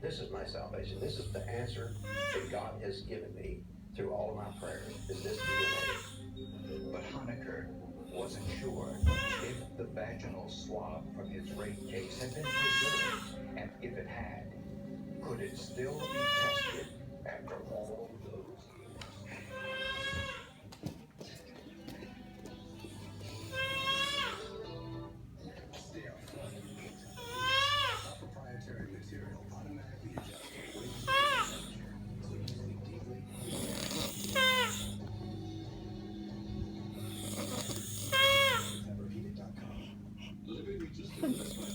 This is my salvation. This is the answer that God has given me through all of my prayers, is this DNA. But Honecker wasn't sure if the vaginal swab from his rape case had been preserved, and if it had, could it still be tested after all those years? Stay up front in the meantime. Our proprietary material automatically adjusts to weight and temperature, so you sleep deeply. Tempur-Pedic.com. Living reaches to the best